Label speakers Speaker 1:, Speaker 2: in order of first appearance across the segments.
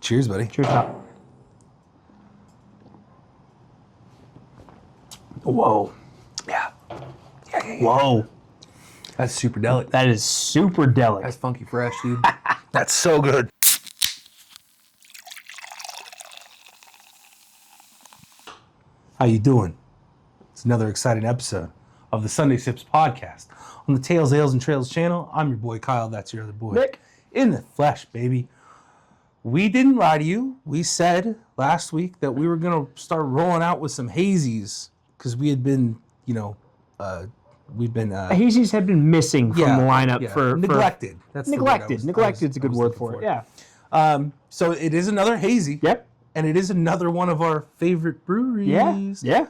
Speaker 1: Cheers, buddy.
Speaker 2: Cheers, pal.
Speaker 1: Whoa. Yeah.
Speaker 2: Whoa.
Speaker 1: That's Superdelic.
Speaker 2: That is Superdelic.
Speaker 1: That's funky fresh, dude. That's so good. How you doing? It's another exciting episode of the Sunday Sips podcast on the Tales, Ales, and Trails channel. I'm your boy Kyle. That's your other boy,
Speaker 2: Nick.
Speaker 1: In the flesh, baby. We didn't lie to you. We said last week that we were going to start rolling out with some hazies because we had been,
Speaker 2: Hazies had been missing from the lineup for
Speaker 1: neglected.
Speaker 2: That's neglected. Neglected's a good word for it. Yeah.
Speaker 1: So it is another hazy.
Speaker 2: Yep.
Speaker 1: And it is another one of our favorite breweries.
Speaker 2: Yeah.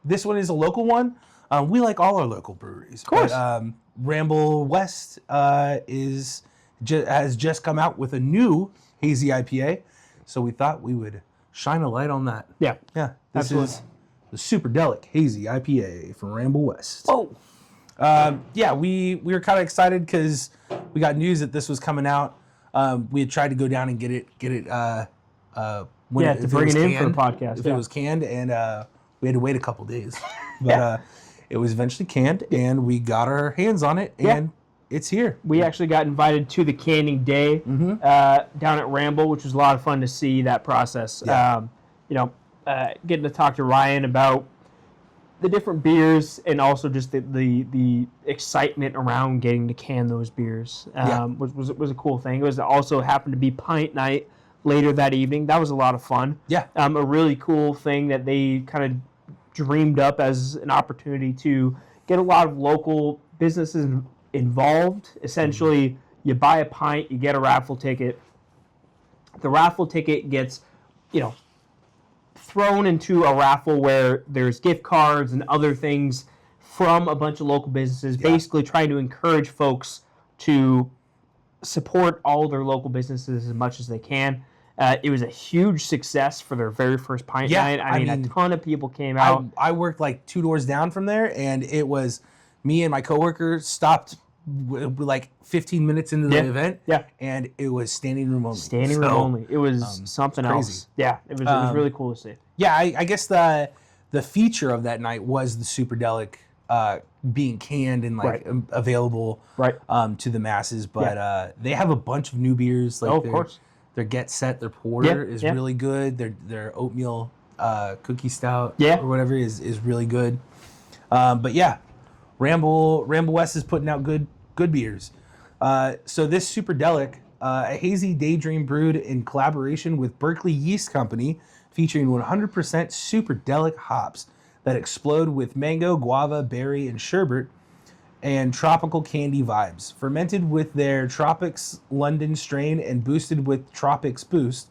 Speaker 1: This one is a local one. We like all our local breweries.
Speaker 2: Of course.
Speaker 1: But, Ramble West has just come out with a new Hazy IPA. So we thought we would shine a light on that.
Speaker 2: Yeah.
Speaker 1: Yeah. This
Speaker 2: Absolutely.
Speaker 1: is the Superdelic Hazy IPA from Ramble West.
Speaker 2: Oh.
Speaker 1: We were kind of excited because we got news that this was coming out. We had tried to go down and get it
Speaker 2: To bring it in for the podcast.
Speaker 1: If it was canned, and we had to wait a couple days. But it was eventually canned, and we got our hands on it, and it's here.
Speaker 2: We actually got invited to the canning day down at Ramble, which was a lot of fun to see that process.
Speaker 1: Yeah.
Speaker 2: Getting to talk to Ryan about the different beers and also just the excitement around getting to can those beers was a cool thing. It was also happened to be pint night later that evening. That was a lot of fun.
Speaker 1: Yeah.
Speaker 2: A really cool thing that they kind of dreamed up as an opportunity to get a lot of local businesses involved. Essentially, you buy a pint, you get a raffle ticket. The raffle ticket gets, thrown into a raffle where there's gift cards and other things from a bunch of local businesses, basically trying to encourage folks to support all their local businesses as much as they can. It was a huge success for their very first pint night. I mean, a ton of people came out.
Speaker 1: I worked like 2 doors down from there, and it was me and my coworker stopped like 15 minutes into the event, and it was standing room only.
Speaker 2: Standing room only. It was something else. Yeah, it was really cool to see.
Speaker 1: Yeah, I guess the feature of that night was the Superdelic being canned and available to the masses. But they have a bunch of new beers. Like
Speaker 2: of course.
Speaker 1: Their Get Set, their porter is really good. Their oatmeal cookie stout or whatever is really good. But yeah, Ramble West is putting out good beers. So this Superdelic, a hazy daydream brewed in collaboration with Berkeley Yeast Company, featuring 100% Superdelic hops that explode with mango, guava, berry, and sherbet, and tropical candy vibes. Fermented with their Tropics London strain and boosted with Tropics Boost,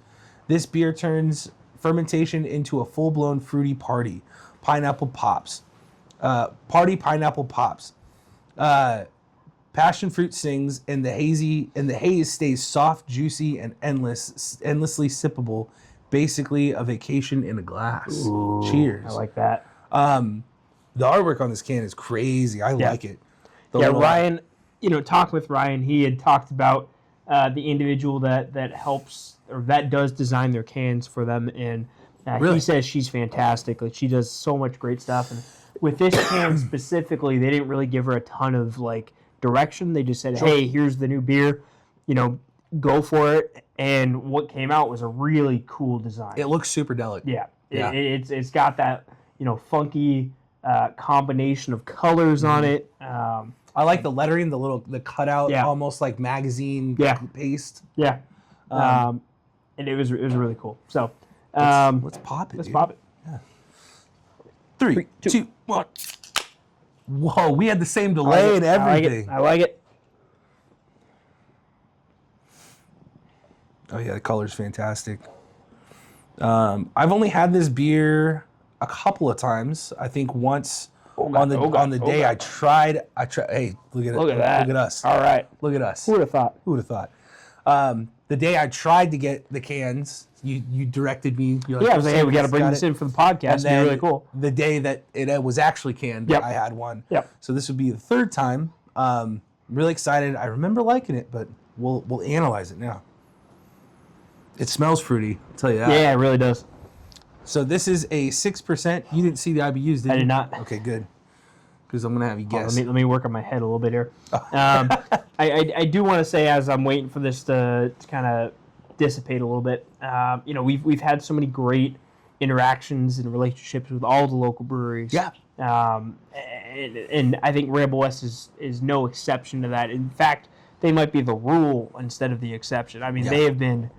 Speaker 1: this beer turns fermentation into a full-blown fruity party. Pineapple pops. Pineapple pops. Passion fruit sings, and the haze stays soft, juicy, and endlessly sippable. Basically, a vacation in a glass.
Speaker 2: Ooh,
Speaker 1: cheers.
Speaker 2: I like that.
Speaker 1: The artwork on this can is crazy. I like it.
Speaker 2: Ryan, talking with Ryan, he had talked about the individual that helps or that does design their cans for them, and he says she's fantastic. Like, she does so much great stuff. And with this can specifically, they didn't really give her a ton of direction. They just said, "Hey, here's the new beer. Go for it." And what came out was a really cool design.
Speaker 1: It looks Superdelic.
Speaker 2: Yeah. It's got that funky combination of colors on it.
Speaker 1: I like the lettering, the cutout, almost like magazine paste.
Speaker 2: Yeah. And it was really cool. So
Speaker 1: let's pop it.
Speaker 2: Let's pop it.
Speaker 1: Yeah. 3, 2, 1. Whoa, we had the same delay and everything.
Speaker 2: I like it.
Speaker 1: Oh yeah, the color's fantastic. I've only had this beer a couple of times. I think once on the day I tried. Hey, look at it.
Speaker 2: Look at that.
Speaker 1: Look at us.
Speaker 2: All right.
Speaker 1: Look at us.
Speaker 2: Who would have thought?
Speaker 1: Who would have thought? The day I tried to get the cans, you directed me. You're like,
Speaker 2: I was like, hey, we got to bring this in for the podcast. It's really cool.
Speaker 1: The day that it was actually canned, I had one.
Speaker 2: Yep.
Speaker 1: So this would be the third time. I'm really excited. I remember liking it, but we'll analyze it now. It smells fruity. I'll tell you that.
Speaker 2: Yeah, it really does.
Speaker 1: So this is a 6%. You didn't see the IBUs, did you?
Speaker 2: I did not.
Speaker 1: Okay, good. Because I'm going to have you guess.
Speaker 2: Let me work on my head a little bit here. I do want to say, as I'm waiting for this to kind of dissipate a little bit, we've had so many great interactions and relationships with all the local breweries.
Speaker 1: Yeah.
Speaker 2: And I think Ramble West is no exception to that. In fact, they might be the rule instead of the exception. I mean, they have been,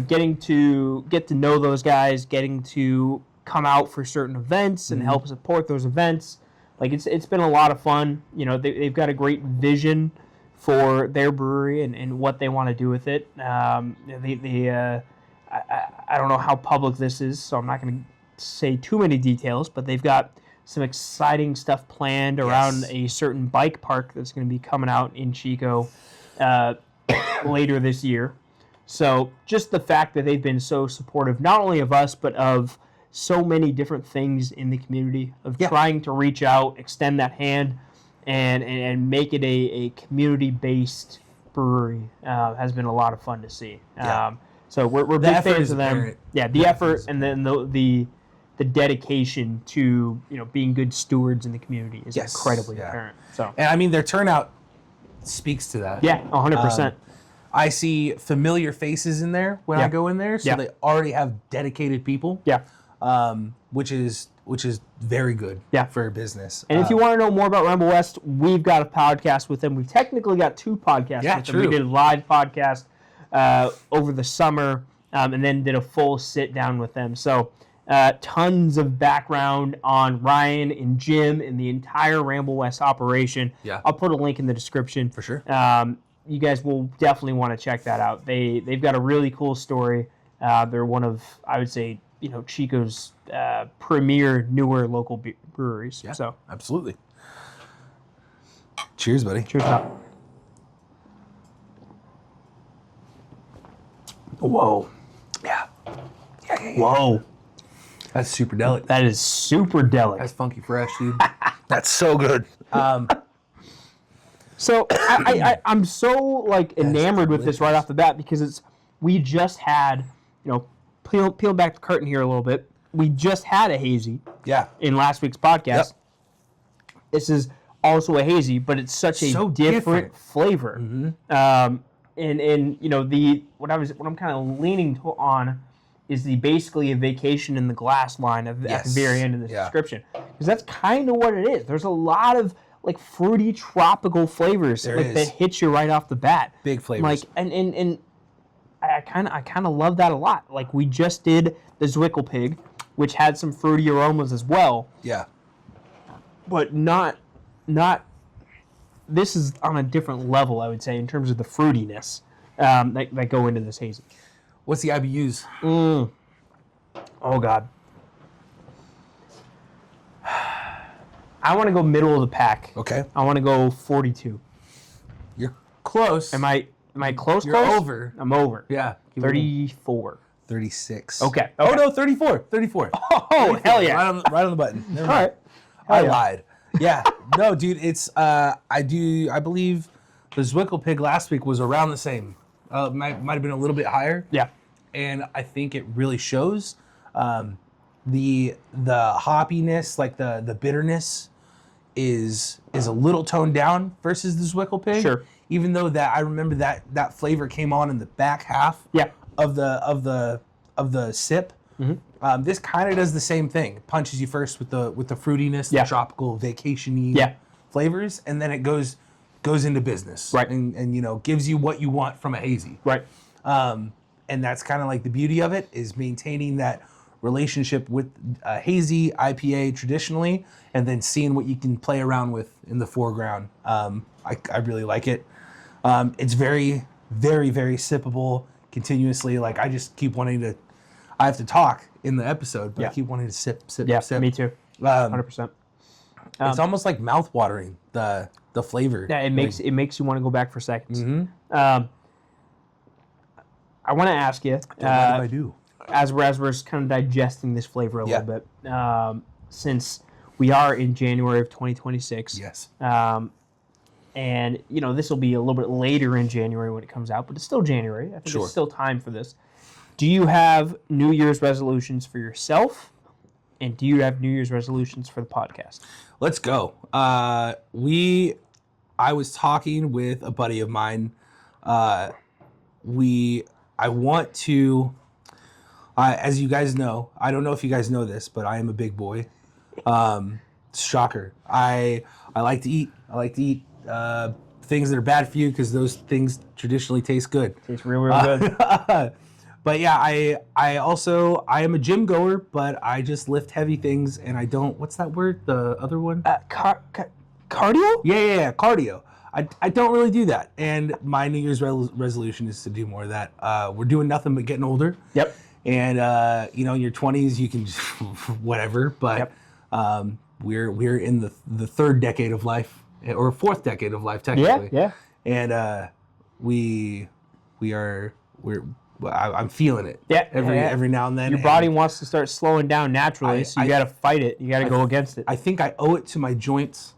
Speaker 2: getting to get to know those guys, getting to come out for certain events and help support those events. Like it's been a lot of fun. They've got a great vision for their brewery and what they want to do with it. I don't know how public this is, so I'm not going to say too many details, but they've got some exciting stuff planned around a certain bike park that's going to be coming out in Chico later this year. So just the fact that they've been so supportive, not only of us, but of so many different things in the community, of trying to reach out, extend that hand, and make it a community-based brewery has been a lot of fun to see. So we're big fans of them.
Speaker 1: Apparent.
Speaker 2: Yeah, the effort and then the dedication to being good stewards in the community is incredibly apparent. So,
Speaker 1: and I mean, their turnout speaks to that.
Speaker 2: Yeah, 100%.
Speaker 1: I see familiar faces in there when I go in there, so they already have dedicated people.
Speaker 2: Yeah.
Speaker 1: Which is very good for business.
Speaker 2: And if you want to know more about Ramble West, we've got a podcast with them. We've technically got 2 podcasts with them. We did a live podcast over the summer, and then did a full sit down with them. So tons of background on Ryan and Jim and the entire Ramble West operation.
Speaker 1: Yeah.
Speaker 2: I'll put a link in the description.
Speaker 1: For sure.
Speaker 2: You guys will definitely want to check that out. They've got a really cool story. They're one of, I would say, Chico's premier newer local breweries.
Speaker 1: Yeah,
Speaker 2: so
Speaker 1: absolutely. Cheers, buddy.
Speaker 2: Cheers, up. Whoa.
Speaker 1: Yeah.
Speaker 2: Whoa.
Speaker 1: That's Superdelic.
Speaker 2: That is Superdelic.
Speaker 1: That's funky fresh, dude. That's so good.
Speaker 2: So I'm so enamored with this right off the bat because we just had, peel back the curtain here a little bit. We just had a hazy.
Speaker 1: Yeah.
Speaker 2: In last week's podcast. Yep. This is also a hazy, but it's such a different flavor.
Speaker 1: Mm-hmm.
Speaker 2: And what I'm kind of leaning on is basically a vacation in the glass line at the very end of the description, because that's kind of what it is. There's a lot of fruity tropical flavors that hit you right off the bat.
Speaker 1: Big flavors.
Speaker 2: And I kind of love that a lot. We just did the Zwickel Pig, which had some fruity aromas as well.
Speaker 1: Yeah.
Speaker 2: But not. This is on a different level, I would say, in terms of the fruitiness that go into this hazy.
Speaker 1: What's the IBUs?
Speaker 2: Oh God. I want to go middle of the pack.
Speaker 1: Okay.
Speaker 2: I want to go 42.
Speaker 1: You're close.
Speaker 2: Am I close?
Speaker 1: You're over.
Speaker 2: I'm over.
Speaker 1: Yeah.
Speaker 2: 34.
Speaker 1: 36.
Speaker 2: Okay.
Speaker 1: Oh no, 34. 34.
Speaker 2: Oh 34. Hell yeah!
Speaker 1: Right on the button. Never
Speaker 2: mind.
Speaker 1: All right. I lied. Yeah. No, dude. It's I believe the Zwickel Pig last week was around the same. Might have been a little bit higher.
Speaker 2: Yeah.
Speaker 1: And I think it really shows. The hoppiness, the bitterness, is a little toned down versus the Zwickel Pig.
Speaker 2: Sure.
Speaker 1: Even though I remember that flavor came on in the back half.
Speaker 2: Yeah.
Speaker 1: Of the sip. Mm-hmm. This kind of does the same thing. It punches you first with the fruitiness, the tropical vacation-y flavors, and then it goes into business.
Speaker 2: Right.
Speaker 1: And gives you what you want from a hazy.
Speaker 2: Right.
Speaker 1: And that's kind of the beauty of it, is maintaining that relationship with a hazy IPA traditionally, and then seeing what you can play around with in the foreground. I really like it. It's very, very, very sippable continuously. I just keep wanting to. I have to talk in the episode, but I keep wanting to sip.
Speaker 2: Yeah, me too. 100%.
Speaker 1: It's almost like mouth-watering, the flavor.
Speaker 2: Yeah, it makes you want to go back for seconds.
Speaker 1: Mm-hmm.
Speaker 2: I want to ask you.
Speaker 1: What I do?
Speaker 2: As we're kind of digesting this flavor a little bit, since we are in January of 2026.
Speaker 1: Yes.
Speaker 2: And this will be a little bit later in January when it comes out, but it's still January. I think there's still time for this. Do you have New Year's resolutions for yourself? And do you have New Year's resolutions for the podcast?
Speaker 1: Let's go. I was talking with a buddy of mine. I want to, as you guys know, I don't know if you guys know this, but I am a big boy. Shocker. I like to eat. I like to eat things that are bad for you because those things traditionally taste good.
Speaker 2: Tastes real good.
Speaker 1: But yeah, I am a gym goer, but I just lift heavy things and I don't. What's that word? The other one?
Speaker 2: Cardio?
Speaker 1: Yeah, cardio. I don't really do that, and my New Year's resolution is to do more of that. We're doing nothing but getting older.
Speaker 2: Yep.
Speaker 1: And in your 20s you can just whatever, but we're in the third decade of life, or fourth decade of life technically.
Speaker 2: Yeah.
Speaker 1: And I'm feeling it.
Speaker 2: Yeah.
Speaker 1: Every now and then.
Speaker 2: Your body wants to start slowing down naturally, so you got to fight it. You got to go against it.
Speaker 1: I think I owe it to my joints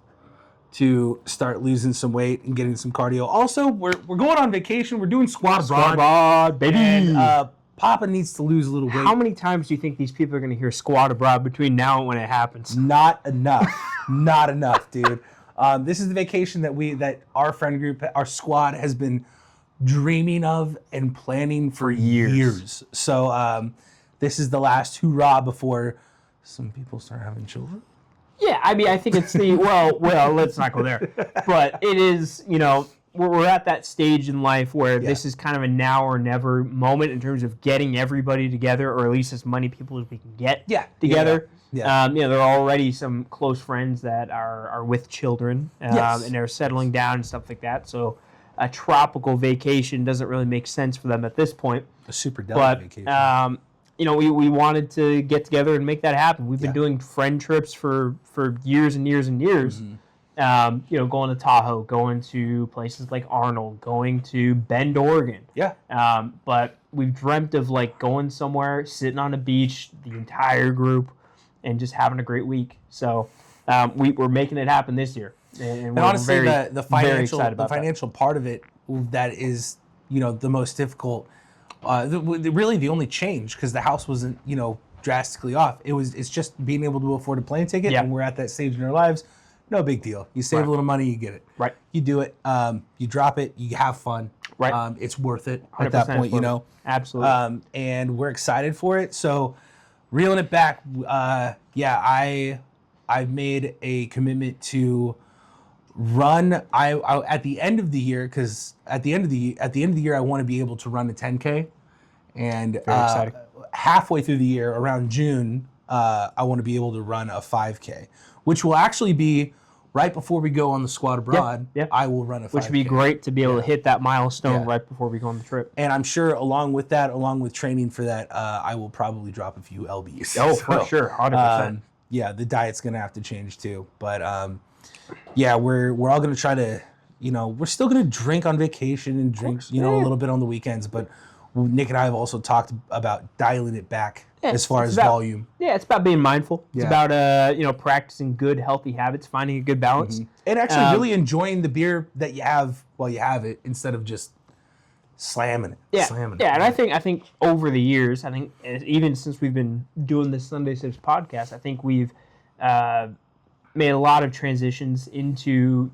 Speaker 1: to start losing some weight and getting some cardio. Also, we're going on vacation. We're doing squat abroad,
Speaker 2: baby.
Speaker 1: And Papa needs to lose a little weight.
Speaker 2: How many times do you think these people are going to hear squat abroad between now and when it happens?
Speaker 1: Not enough. Not enough, dude. This is the vacation that our friend group, our squad, has been dreaming of and planning for years. So this is the last hurrah before some people start having children.
Speaker 2: Yeah, I mean, I think it's the well. Let's not go there. But it is, we're at that stage in life where this is kind of a now or never moment in terms of getting everybody together, or at least as many people as we can get together.
Speaker 1: Yeah.
Speaker 2: There are already some close friends that are with children, and they're settling down and stuff like that. So a tropical vacation doesn't really make sense for them at this point.
Speaker 1: A Superdelic vacation.
Speaker 2: We wanted to get together and make that happen. We've been doing friend trips for years and years and years. Mm-hmm. Going to Tahoe, going to places like Arnold, going to Bend, Oregon.
Speaker 1: Yeah.
Speaker 2: But we've dreamt of going somewhere, sitting on a beach, the entire group, and just having a great week. So we're making it happen this year. And
Speaker 1: honestly,
Speaker 2: very,
Speaker 1: the
Speaker 2: financial
Speaker 1: part of it that is the most difficult. Really the only change, because the house wasn't drastically off. It's just being able to afford a plane ticket, and we're at that stage in our lives. No big deal. You save a little money, you get it.
Speaker 2: Right.
Speaker 1: You do it. You drop it. You have fun.
Speaker 2: Right.
Speaker 1: It's worth it at that point.
Speaker 2: Absolutely.
Speaker 1: And we're excited for it. So, reeling it back. I've made a commitment to run. I at the end of the year, because at the end of the year I want to be able to run a 10K. And halfway through the year, around June, I want to be able to run a 5K, which will actually be right before we go on the squad abroad.
Speaker 2: Yep.
Speaker 1: I will run a 5K.
Speaker 2: Which would be great to be able to hit that milestone right before we go on the trip.
Speaker 1: And I'm sure along with training for that, I will probably drop a few LBs.
Speaker 2: Oh, for sure, 100%.
Speaker 1: The diet's going to have to change too. But we're all going to try to, we're still going to drink on vacation and drink, a little bit on the weekends, but Nick and I have also talked about dialing it back as far as volume.
Speaker 2: Yeah, it's about being mindful. It's about practicing good, healthy habits, finding a good balance.
Speaker 1: Mm-hmm. And actually really enjoying the beer that you have while you have it, instead of just slamming it.
Speaker 2: Yeah, and I think over the years, even since we've been doing this Sunday Sips podcast, I think we've made a lot of transitions into,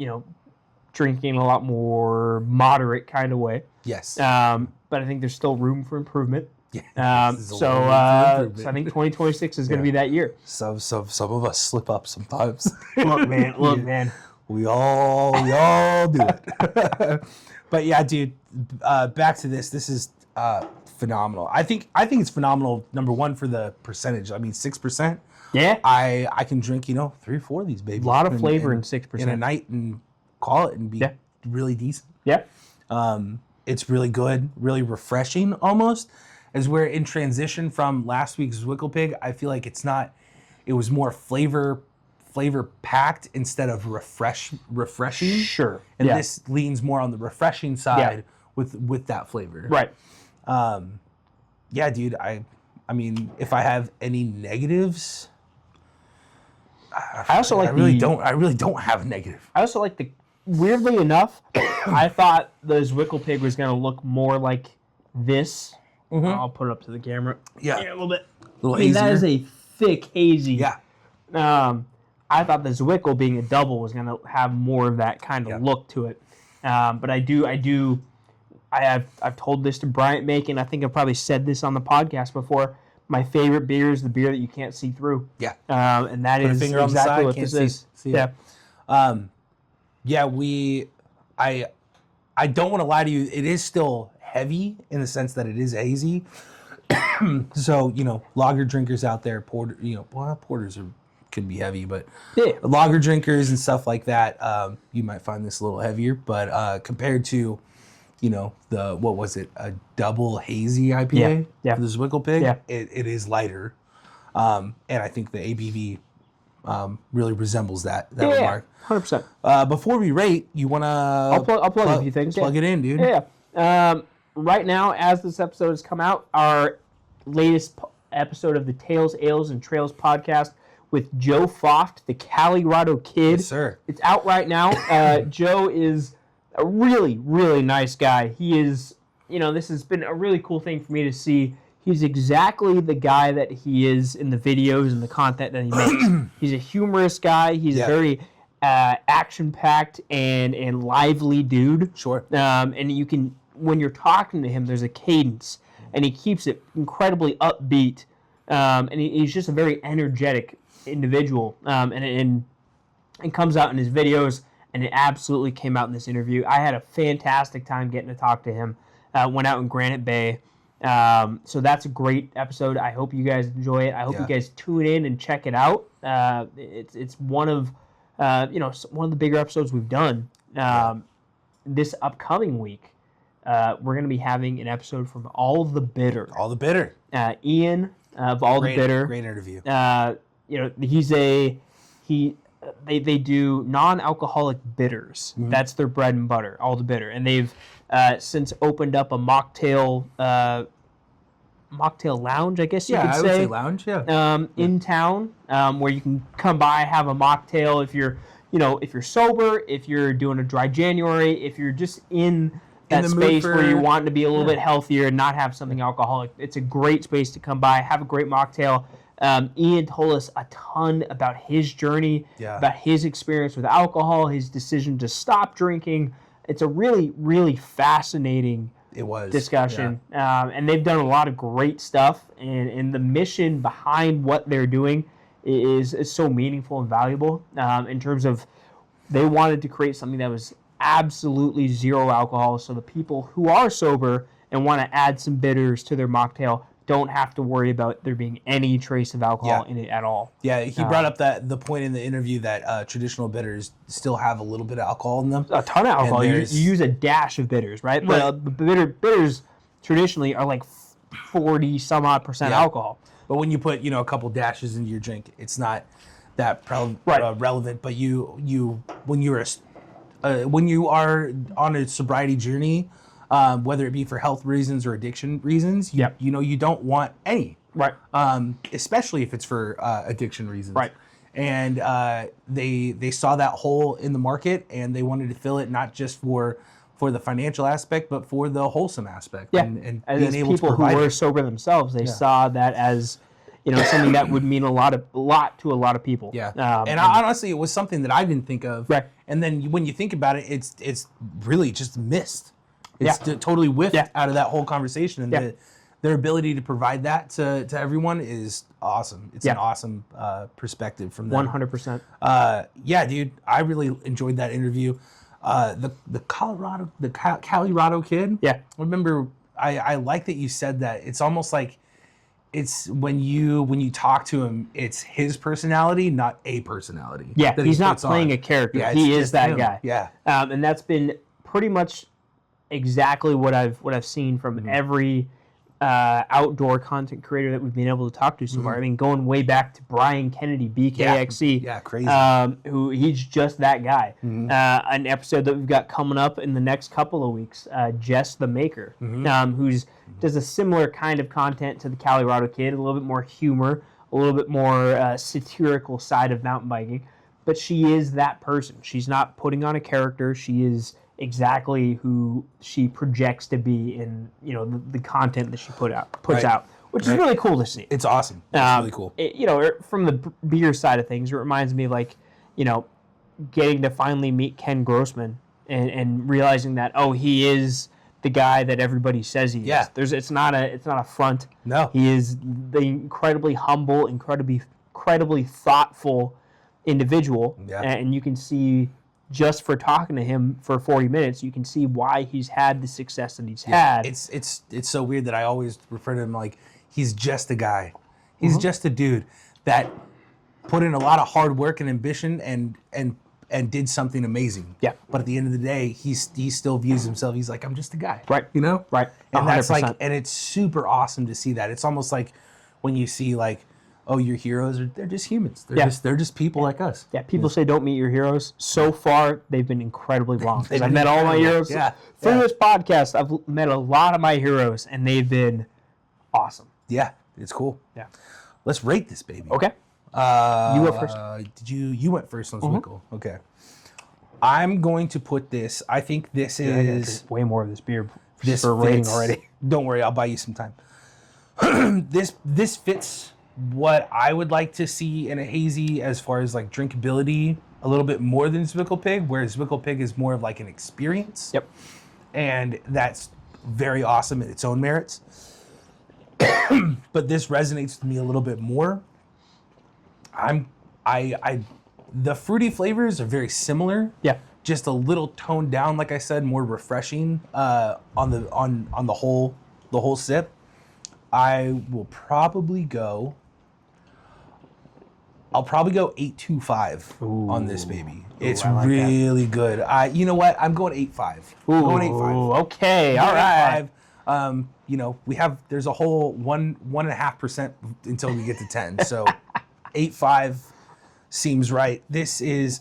Speaker 2: drinking a lot more moderate kind of way.
Speaker 1: Yes.
Speaker 2: But I think there's still room for improvement.
Speaker 1: Yeah.
Speaker 2: So I think 2026 is going to be that year.
Speaker 1: So some of us slip up sometimes.
Speaker 2: Look, man.
Speaker 1: We all do it. But yeah, dude, back to this. This is phenomenal. I think it's phenomenal, number one, for the percentage. 6%.
Speaker 2: Yeah.
Speaker 1: I can drink, 3 or 4 of these babies.
Speaker 2: A lot of flavor in 6%.
Speaker 1: In a night, and call it and be really decent.
Speaker 2: Yeah.
Speaker 1: It's really good, really refreshing almost. As we're in transition from last week's Zwickle Pig, I feel like it was more flavor packed instead of refreshing.
Speaker 2: Sure.
Speaker 1: And this leans more on the refreshing side with that flavor.
Speaker 2: Right.
Speaker 1: Dude, I mean, if I have any negatives, I really don't have a negative.
Speaker 2: I also like weirdly enough, I thought the Zwickle Pig was going to look more like this I'll put it up to the camera.
Speaker 1: Yeah.
Speaker 2: A little bit.
Speaker 1: Hazier.
Speaker 2: That is a thick hazy.
Speaker 1: Yeah.
Speaker 2: I thought the Zwickel being a double was going to have more of that kind of look to it. But I've told this to Bryant Macon. I think I've probably said this on the podcast before. My favorite beer is the beer that you can't see through.
Speaker 1: Yeah.
Speaker 2: And that is exactly what this is. Yeah.
Speaker 1: I don't want to lie to you. It is still heavy in the sense that it is hazy. So, lager drinkers out there, porters could be heavy, but lager drinkers and stuff like that, you might find this a little heavier. But compared to, what was it, a double hazy IPA for the Zwickel Pig, it is lighter. And I think the ABV really resembles that remark.
Speaker 2: 100%.
Speaker 1: Before we rate, you want to...
Speaker 2: I'll plug a few things.
Speaker 1: Plug it in, dude.
Speaker 2: Yeah. Right now, as this episode has come out, our latest episode of the Tales, Ales, and Trails podcast with Joe Foft, the Colorado Kid.
Speaker 1: Yes, sir.
Speaker 2: It's out right now. Joe is a really, really nice guy. He is, this has been a really cool thing for me to see. He's exactly the guy that he is in the videos and the content that he makes. He's a humorous guy. He's a very action-packed and lively dude.
Speaker 1: Sure.
Speaker 2: And you can, when you're talking to him, there's a cadence, and he keeps it incredibly upbeat. And he's just a very energetic individual. And comes out in his videos, and it absolutely came out in this interview. I had a fantastic time getting to talk to him. Went out in Granite Bay. So that's a great episode. I hope you guys enjoy it. I hope you guys tune in and check it out. It's one of one of the bigger episodes we've done. This upcoming week, we're going to be having an episode from All the Bitter.
Speaker 1: All the Bitter.
Speaker 2: Ian of All the Bitter.
Speaker 1: Great interview.
Speaker 2: They do non-alcoholic bitters. Mm-hmm. That's their bread and butter. All the Bitter, and they've since opened up a mocktail lounge, I guess you could say.
Speaker 1: Yeah, I would say lounge. Yeah.
Speaker 2: In town, where you can come by, have a mocktail if you're sober, if you're doing a dry January, if you're just in that space where you want to be a little bit healthier and not have something alcoholic. It's a great space to come by, have a great mocktail. Ian told us a ton about his journey, about his experience with alcohol, his decision to stop drinking. It's a really, really fascinating discussion. Yeah. And they've done a lot of great stuff, and the mission behind what they're doing is so meaningful and valuable in terms of they wanted to create something that was absolutely zero alcohol, so the people who are sober and want to add some bitters to their mocktail don't have to worry about there being any trace of alcohol in it at all.
Speaker 1: Yeah, he brought up the point in the interview that traditional bitters still have a little bit of alcohol in them.
Speaker 2: A ton of alcohol. You use a dash of bitters, right? But bitters traditionally are like 40-some-odd% alcohol.
Speaker 1: But when you put a couple dashes into your drink, it's not that relevant. But when you are on a sobriety journey, whether it be for health reasons or addiction reasons, you don't want any.
Speaker 2: Right.
Speaker 1: Especially if it's for addiction reasons.
Speaker 2: Right.
Speaker 1: And they saw that hole in the market, and they wanted to fill it not just for the financial aspect, but for the wholesome aspect.
Speaker 2: Yeah.
Speaker 1: And
Speaker 2: as
Speaker 1: being able
Speaker 2: people
Speaker 1: to provide
Speaker 2: who were sober themselves, they saw that as something that would mean a lot to a lot of people.
Speaker 1: Yeah. And honestly, it was something that I didn't think of.
Speaker 2: Right.
Speaker 1: And then when you think about it, it's really just missed. It's totally whiffed out of that whole conversation, and their ability to provide that to everyone is awesome. It's an awesome perspective from them.
Speaker 2: 100%.
Speaker 1: Yeah, dude, I really enjoyed that interview. The Colorado Kid.
Speaker 2: Yeah,
Speaker 1: I remember. I like that you said that. It's almost like it's when you talk to him, it's his personality, not a personality.
Speaker 2: Yeah, he's not playing a character.
Speaker 1: Yeah,
Speaker 2: he is that guy.
Speaker 1: Yeah,
Speaker 2: and that's been pretty much exactly what I've seen from every outdoor content creator that we've been able to talk to so far. I mean, going way back to Brian Kennedy, BKXC.
Speaker 1: Yeah, crazy.
Speaker 2: Who he's just that guy. An episode that we've got coming up in the next couple of weeks, Jess the Maker, who's does a similar kind of content to the Colorado Kid, a little bit more humor, a little bit more satirical side of mountain biking. But she is that person. She's not putting on a character. She is exactly who she projects to be in, the content that she puts out, which is really cool to see.
Speaker 1: It's awesome. It's really cool.
Speaker 2: From the beer side of things, it reminds me getting to finally meet Ken Grossman and realizing that, he is the guy that everybody says he is. It's not a front.
Speaker 1: No.
Speaker 2: He is the incredibly humble, incredibly thoughtful individual.
Speaker 1: Yeah.
Speaker 2: And you can see, just for talking to him for 40 minutes, you can see why he's had the success that he's had.
Speaker 1: It's so weird that I always refer to him like he's just a guy. He's just a dude that put in a lot of hard work and ambition and did something amazing.
Speaker 2: Yeah.
Speaker 1: But at the end of the day, he still views himself. He's like, I'm just a guy.
Speaker 2: Right.
Speaker 1: You know?
Speaker 2: Right.
Speaker 1: And
Speaker 2: 100%.
Speaker 1: that's like, and it's super awesome to see that. It's almost like when you see like, your heroes they're just humans. They're just people like us.
Speaker 2: Yeah. People say don't meet your heroes. So far, they've been incredibly wrong. I've met all my heroes.
Speaker 1: Yeah.
Speaker 2: Through this podcast, I've met a lot of my heroes, and they've been awesome.
Speaker 1: Yeah. It's cool.
Speaker 2: Yeah.
Speaker 1: Let's rate this baby.
Speaker 2: Okay. You go first.
Speaker 1: You went first on Zwickle. Okay. I'm going to put this. I think this is
Speaker 2: way more of this beer
Speaker 1: for
Speaker 2: rating already.
Speaker 1: Don't worry, I'll buy you some time. This fits what I would like to see in a hazy as far as like drinkability a little bit more than Zwickle Pig, whereas Zwickle Pig is more of like an experience.
Speaker 2: Yep.
Speaker 1: And that's very awesome in its own merits. But this resonates with me a little bit more. The fruity flavors are very similar.
Speaker 2: Yeah.
Speaker 1: Just a little toned down, like I said, more refreshing on the whole sip. I will probably go. I'll probably go 8.25 on this baby. It's
Speaker 2: like
Speaker 1: really good. You know what? I'm going 8.5. I'm going 8.5.
Speaker 2: Okay, all right.
Speaker 1: There's a whole 1.5% until we get to 10. So 8.5 seems right. This is,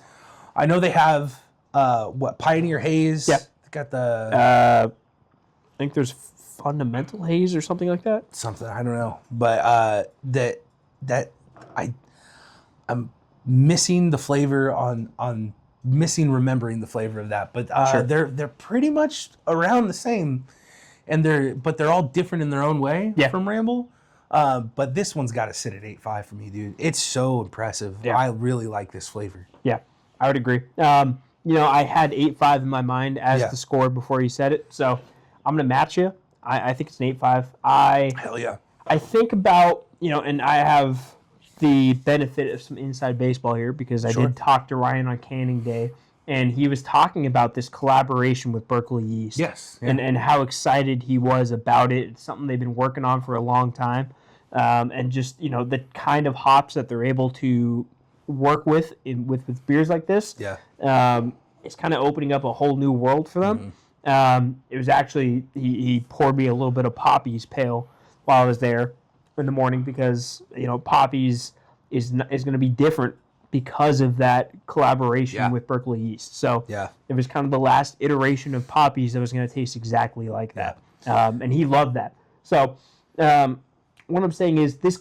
Speaker 1: I know they have Pioneer Haze.
Speaker 2: Yep.
Speaker 1: They got the
Speaker 2: I think there's Fundamental Haze or something like that.
Speaker 1: Something, I don't know. But I'm missing the flavor on remembering the flavor of that. But
Speaker 2: Sure.
Speaker 1: they're pretty much around the same, and they're all different in their own way from Ramble. But this one's got to sit at 8.5 for me, dude. It's so impressive.
Speaker 2: Yeah.
Speaker 1: I really like this flavor.
Speaker 2: Yeah, I would agree. I had 8.5 in my mind as the score before you said it, so I'm gonna match you. I think it's an 8.5.
Speaker 1: Hell yeah.
Speaker 2: I think about, and I have the benefit of some inside baseball here because I did talk to Ryan on canning day, and he was talking about this collaboration with Berkeley Yeast.
Speaker 1: Yes. Yeah.
Speaker 2: And how excited he was about it. It's something they've been working on for a long time. And just, the kind of hops that they're able to work with beers like this.
Speaker 1: Yeah.
Speaker 2: It's kind of opening up a whole new world for them. It was actually, he poured me a little bit of Poppy's Pale while I was there in the morning because, Poppy's is going to be different because of that collaboration with Berkeley Yeast. So it was kind of the last iteration of Poppy's that was going to taste exactly like that. And he loved that. So what I'm saying is this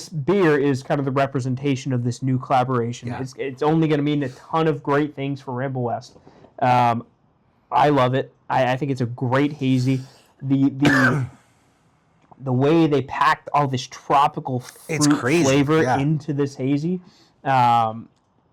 Speaker 2: beer is kind of the representation of this new collaboration. Yeah. It's only going to mean a ton of great things for Ramble West. I love it. I think it's a great hazy. The way they packed all this tropical fruit flavor into this hazy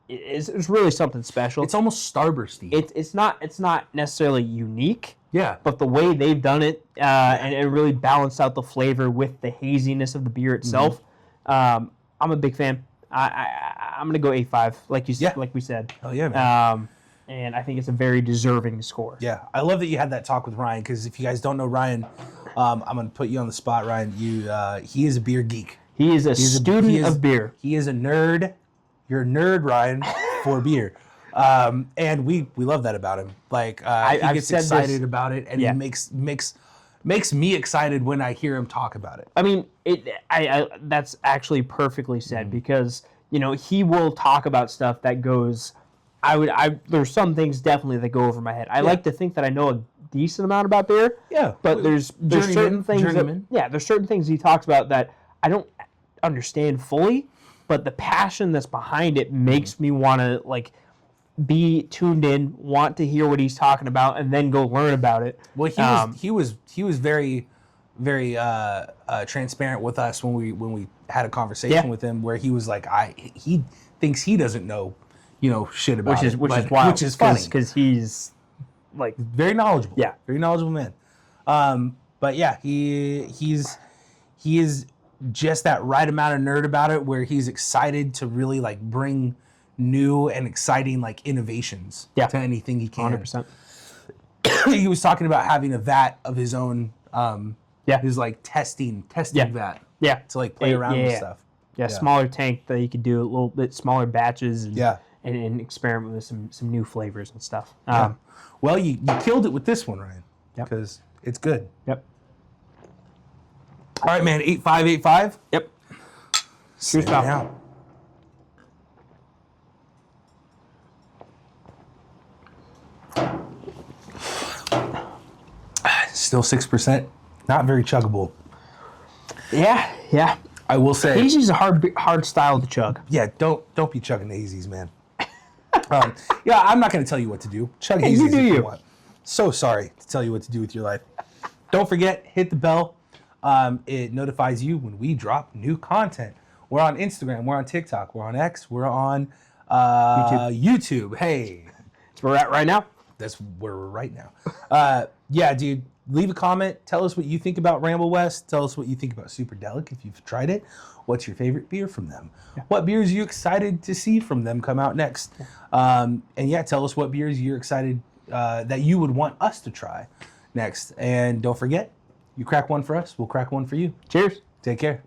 Speaker 2: is really something special.
Speaker 1: It's almost Starbursty.
Speaker 2: It's not necessarily unique.
Speaker 1: Yeah.
Speaker 2: But the way they've done it and it really balanced out the flavor with the haziness of the beer itself, I'm a big fan. I'm gonna go 8.5, like we said.
Speaker 1: Oh yeah, man.
Speaker 2: And I think it's a very deserving score.
Speaker 1: Yeah, I love that you had that talk with Ryan because if you guys don't know Ryan, I'm gonna put you on the spot, Ryan. He is a beer geek.
Speaker 2: He is a student of beer.
Speaker 1: He is a nerd. You're a nerd, Ryan, for beer. And we love that about him. Like he gets excited about it, and he makes me excited when I hear him talk about it.
Speaker 2: I mean, that's actually perfectly said because he will talk about stuff that goes. There's some things definitely that go over my head. I like to think that I know a decent amount about beer.
Speaker 1: Yeah,
Speaker 2: but there's certain things there's certain things he talks about that I don't understand fully, but the passion that's behind it makes me want to be tuned in, want to hear what he's talking about, and then go learn about it.
Speaker 1: Well, he was very very transparent with us when we had a conversation with him, where he was like, he thinks he doesn't know, shit about it,
Speaker 2: which is wild,
Speaker 1: which is funny
Speaker 2: because he's like
Speaker 1: very knowledgeable.
Speaker 2: Yeah,
Speaker 1: very knowledgeable man. But yeah, he is just that right amount of nerd about it, where he's excited to really like bring new and exciting like innovations to anything he can.
Speaker 2: 100%.
Speaker 1: He was talking about having a vat of his own. His like testing vat.
Speaker 2: Yeah,
Speaker 1: to like play around with stuff.
Speaker 2: Yeah, smaller tank that you could do a little bit smaller batches. And experiment with some new flavors and stuff.
Speaker 1: Well, you killed it with this one, Ryan. Because it's good.
Speaker 2: Yep.
Speaker 1: All right, man. 8585.
Speaker 2: Yep.
Speaker 1: Cheers, pal. Still 6%. Not very chuggable.
Speaker 2: Yeah.
Speaker 1: I will say
Speaker 2: hazy's a hard style to chug.
Speaker 1: Yeah, don't be chugging the hazies, man. I'm not going to tell you what to do. Chug hazies if you want. So sorry to tell you what to do with your life. Don't forget, hit the bell. It notifies you when we drop new content. We're on Instagram. We're on TikTok. We're on X. We're on YouTube. Hey.
Speaker 2: That's where we're at right now.
Speaker 1: That's where we're right now. Yeah, dude. Leave a comment. Tell us what you think about Ramble West. Tell us what you think about Superdelic if you've tried it. What's your favorite beer from them? What beers are you excited to see from them come out next? And tell us what beers you're excited that you would want us to try next. And don't forget, you crack one for us, we'll crack one for you.
Speaker 2: Cheers.
Speaker 1: Take care.